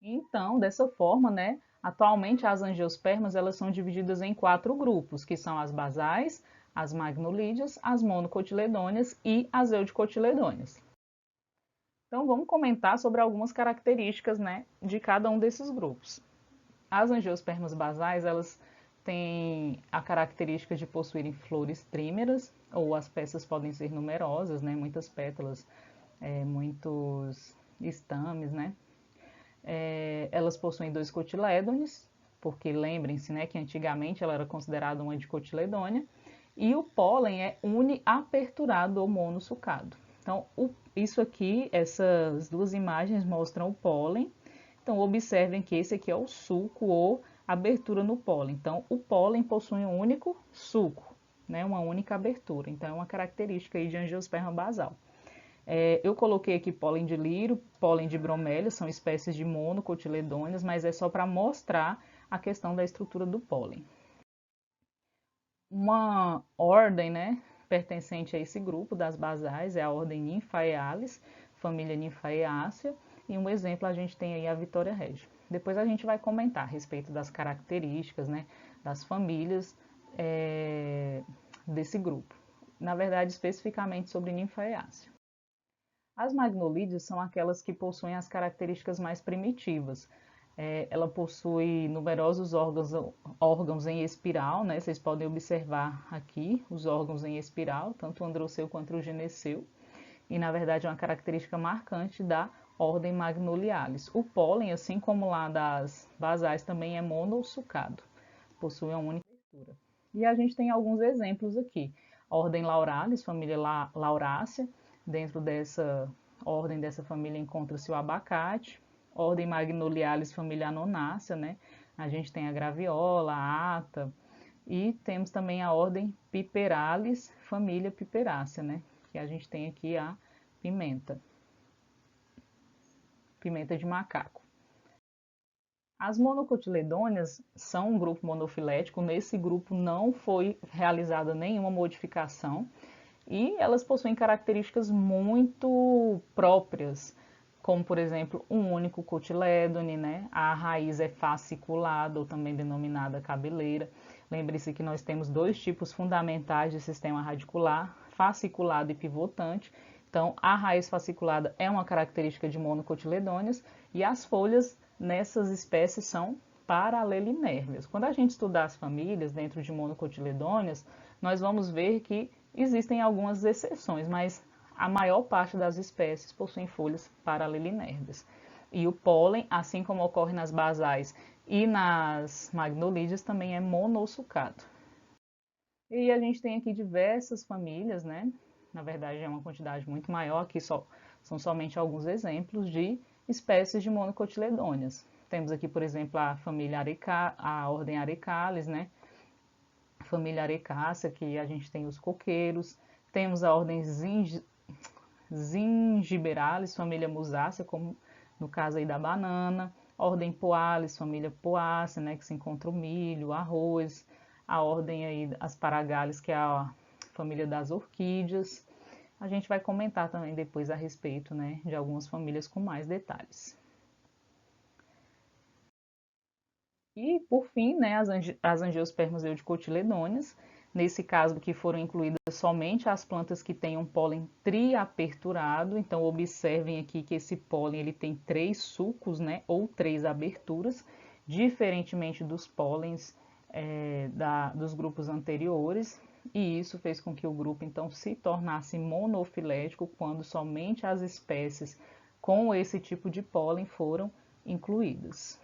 Então, dessa forma, né, atualmente as angiospermas elas são divididas em quatro grupos, que são as basais, as magnolídeas, as monocotiledôneas e as eudicotiledôneas. Então, vamos comentar sobre algumas características, né, de cada um desses grupos. As angiospermas basais, elas têm a característica de possuírem flores trímeras, ou as peças podem ser numerosas, né, muitas pétalas, muitos estames, né. Elas possuem dois cotilédones, porque lembrem-se, né, que antigamente ela era considerada uma dicotiledônea, e o pólen é uniaperturado ou monossucado. Então, isso aqui, essas duas imagens mostram o pólen. Então, observem que esse aqui é o suco ou abertura no pólen. Então, o pólen possui um único suco, né, uma única abertura. Então, é uma característica aí de angiosperma basal. Eu coloquei aqui pólen de lírio, pólen de bromélia, são espécies de monocotiledôneas, mas é só para mostrar a questão da estrutura do pólen. Uma ordem, né, pertencente a esse grupo das basais é a ordem Nymphaealis, família Nymphaeaceae, e um exemplo a gente tem aí a Vitória Regia. Depois a gente vai comentar a respeito das características, né, das famílias desse grupo. Na verdade, especificamente sobre Nymphaeaceae. As magnolídeas são aquelas que possuem as características mais primitivas. Ela possui numerosos órgãos em espiral, né? Vocês podem observar aqui os órgãos em espiral, tanto o androceu quanto o gineceu, e na verdade é uma característica marcante da ordem Magnolialis. O pólen, assim como lá das basais, também é monossucado, possui uma única estrutura. E a gente tem alguns exemplos aqui. Ordem Lauralis, família Laurácea, dentro dessa ordem dessa família encontra-se o abacate. Ordem Magnolialis, família Anonácea, né? A gente tem a graviola, a ata, e temos também a ordem Piperalis, família Piperácea, né? Que a gente tem aqui a pimenta, pimenta de macaco. As monocotiledôneas são um grupo monofilético. Nesse grupo não foi realizada nenhuma modificação e elas possuem características muito próprias, como por exemplo um único cotilédone, né? A raiz é fasciculada ou também denominada cabeleira. Lembre-se que nós temos dois tipos fundamentais de sistema radicular, fasciculado e pivotante. Então, a raiz fasciculada é uma característica de monocotiledôneas e as folhas nessas espécies são paralelinérveas. Quando a gente estudar as famílias dentro de monocotiledôneas, nós vamos ver que existem algumas exceções, mas a maior parte das espécies possuem folhas paralelinérveas. E o pólen, assim como ocorre nas basais e nas magnolídeas, também é monossucado. E a gente tem aqui diversas famílias, né? Na verdade, é uma quantidade muito maior, aqui são somente alguns exemplos de espécies de monocotiledôneas. Temos aqui, por exemplo, a família a ordem Arecales, né? A família Arecácea, que a gente tem os coqueiros. Temos a ordem Zingiberalis, família Musácea, como no caso aí da banana. Ordem Poalis, família Poácea, né? Que se encontra o milho, o arroz. A ordem aí Asparagales, que é a família das orquídeas. A gente vai comentar também depois a respeito, né, de algumas famílias com mais detalhes. E, por fim, né, as angiospermas eudicotiledôneas, nesse caso que foram incluídas somente as plantas que têm um pólen triaperturado. Então, observem aqui que esse pólen ele tem três sulcos, né, ou três aberturas, diferentemente dos pólens dos grupos anteriores. E isso fez com que o grupo então se tornasse monofilético quando somente as espécies com esse tipo de pólen foram incluídas.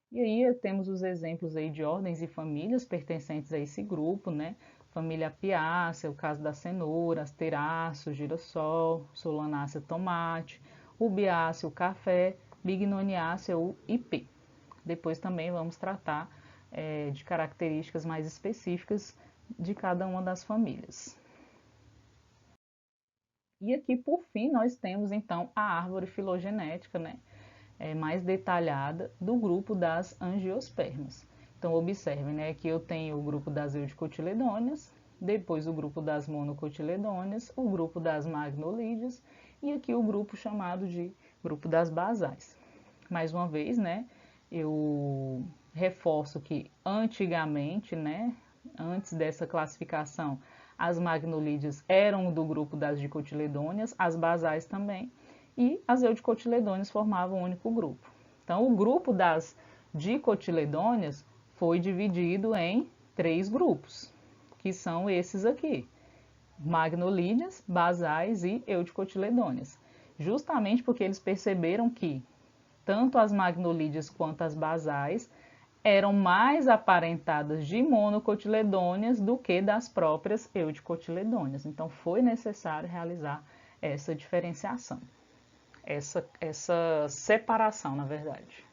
E aí temos os exemplos aí de ordens e famílias pertencentes a esse grupo, né? Família Apiácea, o caso da cenoura, asteráceo, girassol, solanácea, tomate, rubiácea, o café, bignoniácea, o ipê. Depois também vamos tratar de características mais específicas de cada uma das famílias. E aqui, por fim, nós temos então a árvore filogenética, né? Mais detalhada do grupo das angiospermas. Então, observem, né, que eu tenho o grupo das eudicotiledôneas, depois o grupo das monocotiledôneas, o grupo das magnolídeas e aqui o grupo chamado de grupo das basais. Mais uma vez, né, eu reforço que antigamente, né, antes dessa classificação, as magnolídeas eram do grupo das dicotiledôneas, as basais também, e as eudicotiledôneas formavam um único grupo. Então, o grupo das dicotiledôneas foi dividido em 3 grupos, que são esses aqui: magnolídeas, basais e eudicotiledôneas. Justamente porque eles perceberam que tanto as magnolídeas quanto as basais eram mais aparentadas de monocotiledôneas do que das próprias eudicotiledôneas. Então, foi necessário realizar essa diferenciação, essa separação, na verdade.